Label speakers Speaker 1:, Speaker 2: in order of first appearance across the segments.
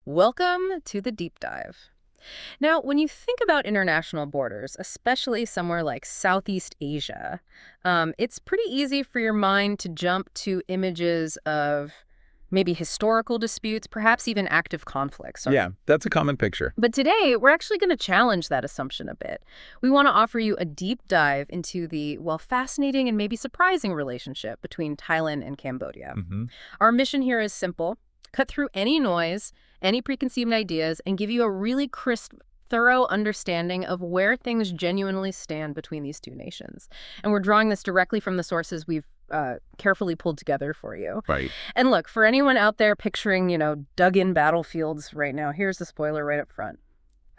Speaker 1: Welcome to the deep dive. Now, when you think about international borders, especially somewhere like Southeast Asia, it's pretty easy for your mind to jump to images of maybe historical disputes, perhaps even active conflicts.
Speaker 2: Yeah, that's a common picture.
Speaker 1: But today, we're actually going to challenge that assumption a bit. We want to offer you a deep dive into the, well, fascinating and maybe surprising relationship between Thailand and Cambodia. Our mission here is simple: cut through any noise, any preconceived ideas, and give you a really crisp, thorough understanding of where things genuinely stand between these two nations. And we're drawing this directly from the sources we've carefully pulled together for you.
Speaker 2: Right.
Speaker 1: And look, for anyone out there picturing, dug-in battlefields right now, here's the spoiler right up front.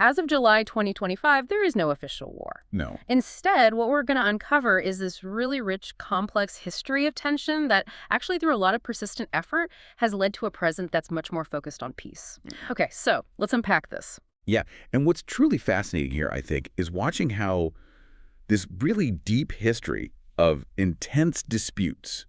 Speaker 1: As of July 2025, there is no official war.
Speaker 2: No.
Speaker 1: Instead, what we're going to uncover is this really rich, complex history of tension that actually, through a lot of persistent effort, has led to a present that's much more focused on peace. Okay, so let's unpack this.
Speaker 2: Yeah, and what's truly fascinating here, I think, is watching how this really deep history of intense disputes,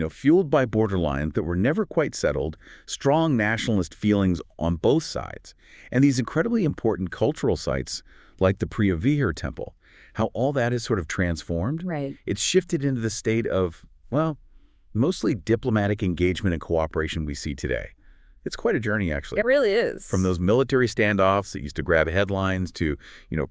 Speaker 2: fueled by borderlines that were never quite settled, strong nationalist feelings on both sides, and these incredibly important cultural sites like the Preah Vihear temple, how all that is sort of transformed.
Speaker 1: Right.
Speaker 2: It's shifted into the state of, well, mostly diplomatic engagement and cooperation we see today. It's quite a journey, actually.
Speaker 1: It really is.
Speaker 2: From those military standoffs that used to grab headlines to,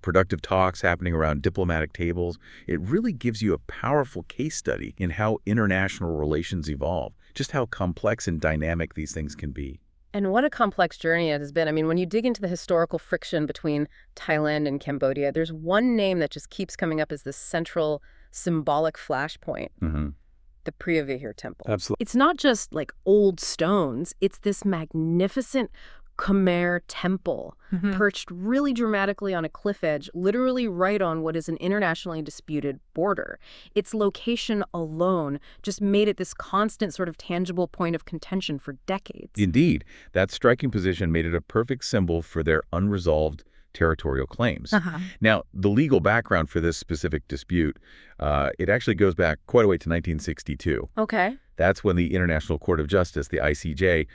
Speaker 2: productive talks happening around diplomatic tables, it really gives you a powerful case study in how international relations evolve, just how complex and dynamic these things can be.
Speaker 1: And what a complex journey it has been. I mean, when you dig into the historical friction between Thailand and Cambodia, there's one name that just keeps coming up as this central symbolic flashpoint. The Preah Vihear temple.
Speaker 2: Absolutely.
Speaker 1: It's not just like old stones. It's this magnificent Khmer temple perched really dramatically on a cliff edge, literally right on what is an internationally disputed border. Its location alone just made it this constant sort of tangible point of contention for decades.
Speaker 2: Indeed. That striking position made it a perfect symbol for their unresolved territorial claims. Now, the legal background for this specific dispute, it actually goes back quite a way to 1962.
Speaker 1: Okay.
Speaker 2: That's when the International Court of Justice, the ICJ,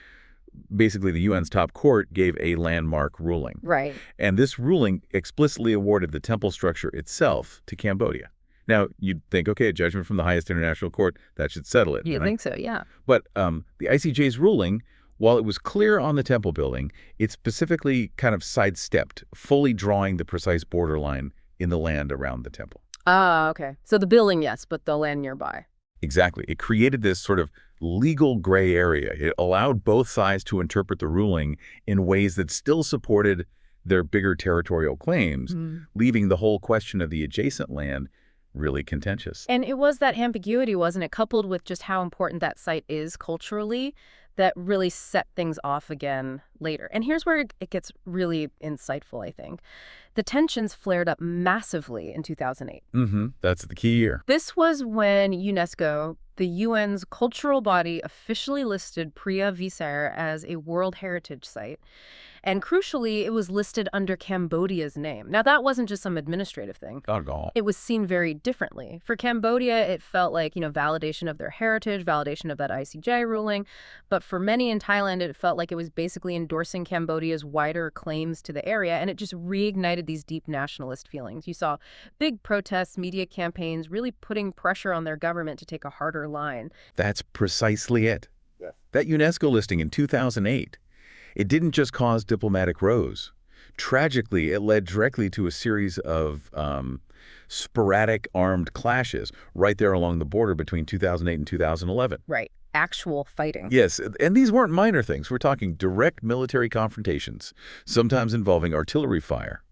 Speaker 2: basically the UN's top court, gave a landmark ruling.
Speaker 1: Right.
Speaker 2: And this ruling explicitly awarded the temple structure itself to Cambodia. Now, you'd think, okay, a judgment from the highest international court, that should settle it.
Speaker 1: You'd think so, yeah.
Speaker 2: But the ICJ's ruling, while it was clear on the temple building, it specifically kind of sidestepped, fully drawing the precise borderline in the land around the temple.
Speaker 1: Ah, okay. So the building, yes, but the land nearby.
Speaker 2: Exactly. It created this sort of legal gray area. It allowed both sides to interpret the ruling in ways that still supported their bigger territorial claims, leaving the whole question of the adjacent land really contentious.
Speaker 1: And it was that ambiguity, wasn't it, coupled with just how important that site is culturally, that really set things off again later. And here's where it gets really insightful, I think. The tensions flared up massively in 2008.
Speaker 2: That's the key year.
Speaker 1: This was when UNESCO, the UN's cultural body, officially listed Preah Vihear as a World Heritage Site. And crucially, it was listed under Cambodia's name. Now, that wasn't just some administrative thing.
Speaker 2: Not at all.
Speaker 1: It was seen very differently. For Cambodia, it felt like, validation of their heritage, validation of that ICJ ruling. But for many in Thailand, it felt like it was basically endorsing Cambodia's wider claims to the area, and it just reignited these deep nationalist feelings. You saw big protests, media campaigns, really putting pressure on their government to take a harder line.
Speaker 2: That's precisely it. Yeah. That UNESCO listing in 2008, it didn't just cause diplomatic rows. Tragically, it led directly to a series of sporadic armed clashes right there along the border between 2008 and 2011.
Speaker 1: Right. Actual fighting.
Speaker 2: Yes, and these weren't minor things. We're talking direct military confrontations, sometimes involving artillery fire.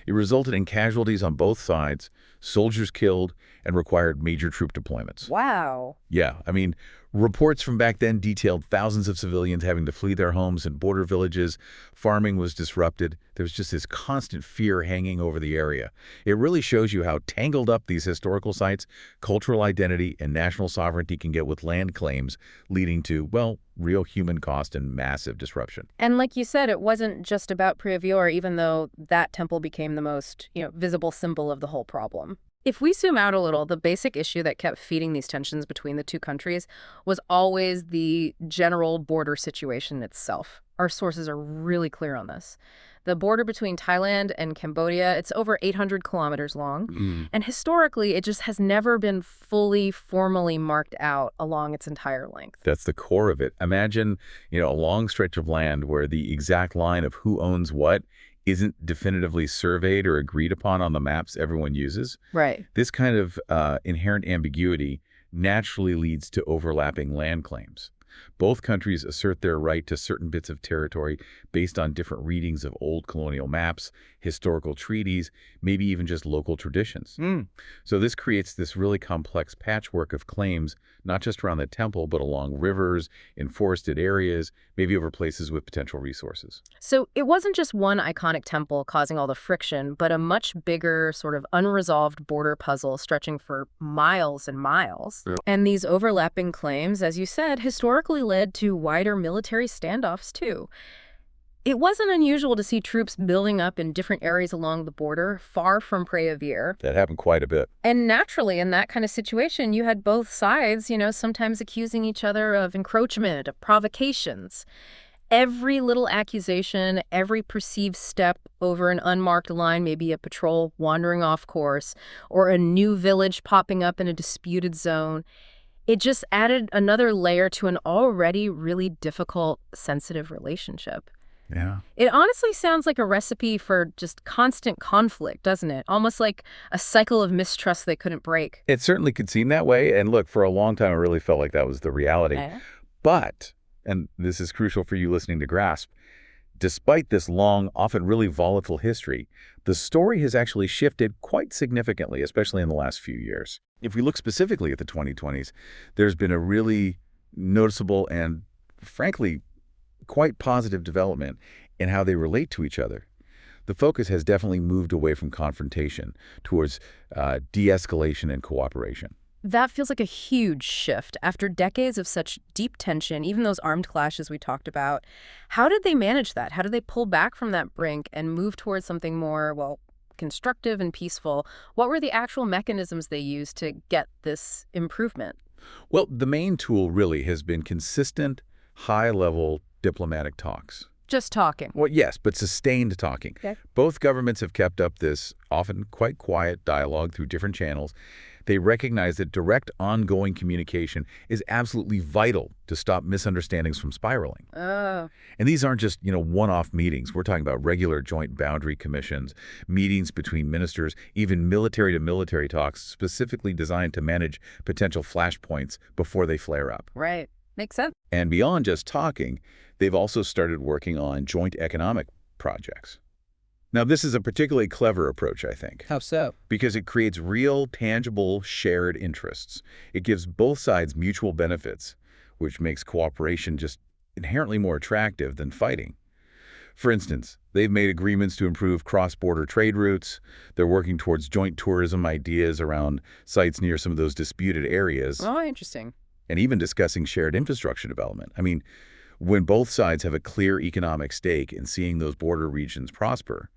Speaker 2: It resulted in casualties on both sides, soldiers killed, and required major troop deployments.
Speaker 1: Wow.
Speaker 2: Yeah, I mean, reports from back then detailed thousands of civilians having to flee their homes in border villages. Farming was disrupted. There was just this constant fear hanging over the area. It really shows you how tangled up these historical sites, cultural identity, and national sovereignty can get with land claims, leading to, well, real human cost and massive disruption.
Speaker 1: And like you said, it wasn't just about Preah Vihear, even though that temple became the most, visible symbol of the whole problem. If we zoom out a little, the basic issue that kept feeding these tensions between the two countries was always the general border situation itself. Our sources are really clear on this. The border between Thailand and Cambodia, it's over 800 kilometers long. And historically, it just has never been fully, formally marked out along its entire length.
Speaker 2: That's the core of it. Imagine, a long stretch of land where the exact line of who owns what isn't definitively surveyed or agreed upon on the maps everyone uses.
Speaker 1: Right.
Speaker 2: This kind of inherent ambiguity naturally leads to overlapping land claims. Both countries assert their right to certain bits of territory based on different readings of old colonial maps, historical treaties, maybe even just local traditions. So this creates this really complex patchwork of claims, not just around the temple, but along rivers, in forested areas, maybe over places with potential resources.
Speaker 1: So it wasn't just one iconic temple causing all the friction, but a much bigger sort of unresolved border puzzle stretching for miles and miles.
Speaker 2: Yeah.
Speaker 1: And these overlapping claims, as you said, historically led to wider military standoffs too. It wasn't unusual to see troops building up in different areas along the border, far from Preah.
Speaker 2: That happened quite a bit.
Speaker 1: And naturally, in that kind of situation, you had both sides, sometimes accusing each other of encroachment, of provocations. Every little accusation, every perceived step over an unmarked line, maybe a patrol wandering off course, or a new village popping up in a disputed zone, it just added another layer to an already really difficult, sensitive relationship.
Speaker 2: Yeah.
Speaker 1: It honestly sounds like a recipe for just constant conflict, doesn't it? Almost like a cycle of mistrust they couldn't break.
Speaker 2: It certainly could seem that way. And look, for a long time, it really felt like that was the reality.
Speaker 1: Okay.
Speaker 2: But, and this is crucial for you listening to grasp, despite this long, often really volatile history, the story has actually shifted quite significantly, especially in the last few years. If we look specifically at the 2020s, there's been a really noticeable and, frankly, quite positive development in how they relate to each other. The focus has definitely moved away from confrontation towards de-escalation and cooperation.
Speaker 1: That feels like a huge shift. After decades of such deep tension, even those armed clashes we talked about, how did they manage that? How did they pull back from that brink and move towards something more, constructive and peaceful? What were the actual mechanisms they used to get this improvement?
Speaker 2: Well, the main tool really has been consistent, high-level diplomatic talks.
Speaker 1: Just talking.
Speaker 2: Well, yes, but sustained talking.
Speaker 1: Okay.
Speaker 2: Both governments have kept up this often quite quiet dialogue through different channels. They recognize that direct, ongoing communication is absolutely vital to stop misunderstandings from spiraling.
Speaker 1: Oh.
Speaker 2: And these aren't just, one-off meetings. We're talking about regular joint boundary commissions, meetings between ministers, even military-to-military talks specifically designed to manage potential flashpoints before they flare up.
Speaker 1: Right. Makes sense.
Speaker 2: And beyond just talking, they've also started working on joint economic projects. Now, this is a particularly clever approach, I think.
Speaker 1: How so?
Speaker 2: Because it creates real, tangible, shared interests. It gives both sides mutual benefits, which makes cooperation just inherently more attractive than fighting. For instance, they've made agreements to improve cross-border trade routes. They're working towards joint tourism ideas around sites near some of those disputed areas.
Speaker 1: Oh, interesting.
Speaker 2: And even discussing shared infrastructure development. I mean, when both sides have a clear economic stake in seeing those border regions prosper,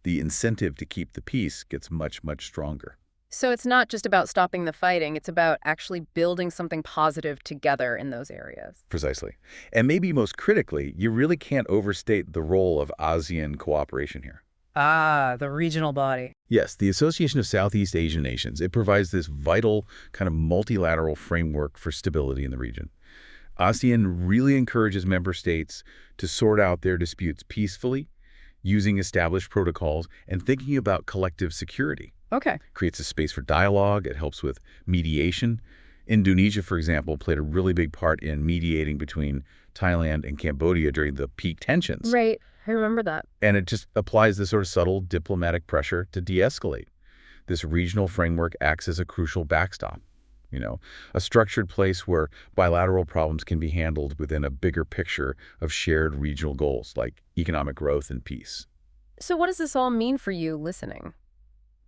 Speaker 2: the incentive to keep the peace gets much, much stronger.
Speaker 1: So it's not just about stopping the fighting, it's about actually building something positive together in those areas.
Speaker 2: Precisely. And maybe most critically, you really can't overstate the role of ASEAN cooperation here.
Speaker 1: Ah, the regional body.
Speaker 2: Yes, the Association of Southeast Asian Nations. It provides this vital kind of multilateral framework for stability in the region. ASEAN really encourages member states to sort out their disputes peacefully, using established protocols and thinking about collective security.
Speaker 1: Okay.
Speaker 2: Creates a space for dialogue. It helps with mediation. Indonesia, for example, played a really big part in mediating between Thailand and Cambodia during the peak tensions.
Speaker 1: Right. I remember that.
Speaker 2: And it just applies this sort of subtle diplomatic pressure to de-escalate. This regional framework acts as a crucial backstop, a structured place where bilateral problems can be handled within a bigger picture of shared regional goals like economic growth and peace.
Speaker 1: So what does this all mean for you listening?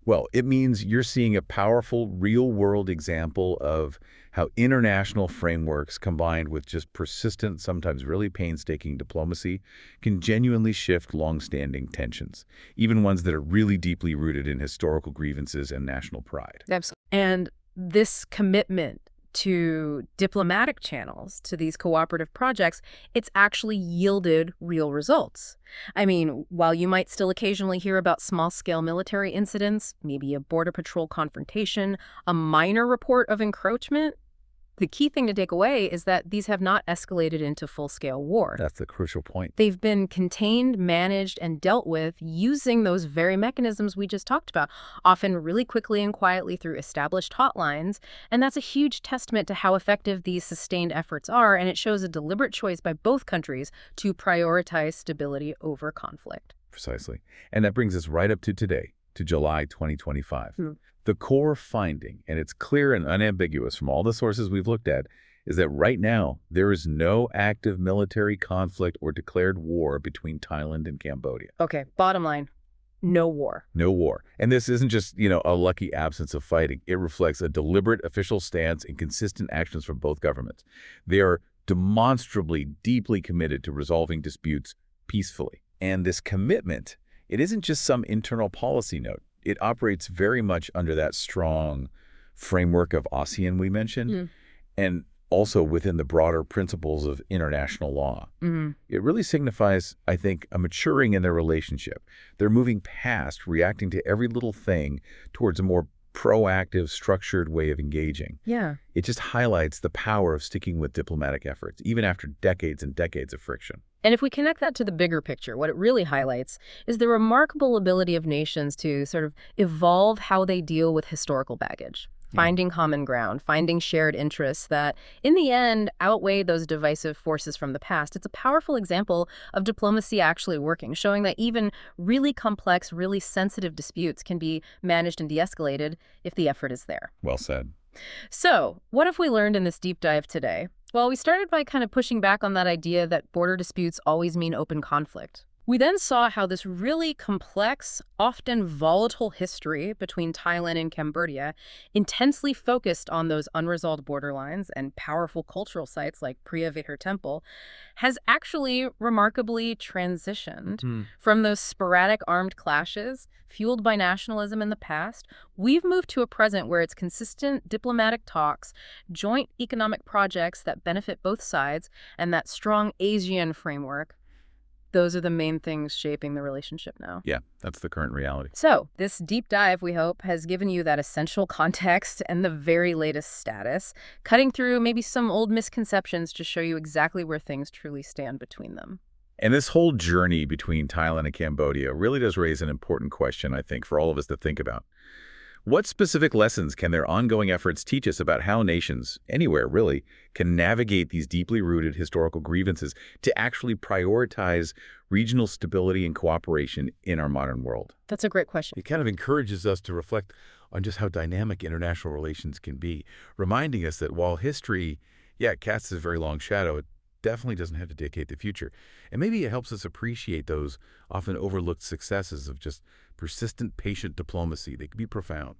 Speaker 2: Well, it means you're seeing a powerful, real-world example of how international frameworks combined with just persistent, sometimes really painstaking diplomacy can genuinely shift long-standing tensions, even ones that are really deeply rooted in historical grievances and national pride.
Speaker 1: Absolutely. And this commitment to diplomatic channels, to these cooperative projects, it's actually yielded real results. I mean, while you might still occasionally hear about small-scale military incidents, maybe a border patrol confrontation, a minor report of encroachment, the key thing to take away is that these have not escalated into full-scale war.
Speaker 2: That's the crucial point.
Speaker 1: They've been contained, managed, and dealt with using those very mechanisms we just talked about, often really quickly and quietly through established hotlines. And that's a huge testament to how effective these sustained efforts are, and it shows a deliberate choice by both countries to prioritize stability over conflict.
Speaker 2: Precisely. And that brings us right up to today, to July 2025. The core finding, and it's clear and unambiguous from all the sources we've looked at, is that right now there is no active military conflict or declared war between Thailand and Cambodia.
Speaker 1: Okay, bottom line, no war.
Speaker 2: No war. And this isn't just, a lucky absence of fighting. It reflects a deliberate official stance and consistent actions from both governments. They are demonstrably deeply committed to resolving disputes peacefully. And this commitment, it isn't just some internal policy note. It operates very much under that strong framework of ASEAN we mentioned, and also within the broader principles of international law. It really signifies, I think, a maturing in their relationship. They're moving past reacting to every little thing towards a more proactive, structured way of engaging.
Speaker 1: Yeah.
Speaker 2: It just highlights the power of sticking with diplomatic efforts, even after decades and decades of friction.
Speaker 1: And if we connect that to the bigger picture, what it really highlights is the remarkable ability of nations to sort of evolve how they deal with historical baggage, finding common ground, finding shared interests that, in the end, outweigh those divisive forces from the past. It's a powerful example of diplomacy actually working, showing that even really complex, really sensitive disputes can be managed and de-escalated if the effort is there.
Speaker 2: Well said.
Speaker 1: So, what have we learned in this deep dive today? Well, we started by kind of pushing back on that idea that border disputes always mean open conflict. We then saw how this really complex, often volatile history between Thailand and Cambodia, intensely focused on those unresolved borderlines and powerful cultural sites like Preah Vihear Temple, has actually remarkably transitioned from those sporadic armed clashes fueled by nationalism in the past. We've moved to a present where it's consistent diplomatic talks, joint economic projects that benefit both sides, and that strong ASEAN framework. Those are the main things shaping the relationship now.
Speaker 2: Yeah, that's the current reality.
Speaker 1: So this deep dive, we hope, has given you that essential context and the very latest status, cutting through maybe some old misconceptions to show you exactly where things truly stand between them.
Speaker 2: And this whole journey between Thailand and Cambodia really does raise an important question, I think, for all of us to think about. What specific lessons can their ongoing efforts teach us about how nations, anywhere really, can navigate these deeply rooted historical grievances to actually prioritize regional stability and cooperation in our modern world?
Speaker 1: That's a great question.
Speaker 3: It kind of encourages us to reflect on just how dynamic international relations can be, reminding us that while history, casts a very long shadow, it definitely doesn't have to dictate the future. And maybe it helps us appreciate those often overlooked successes of just persistent, patient diplomacy. They can be profound.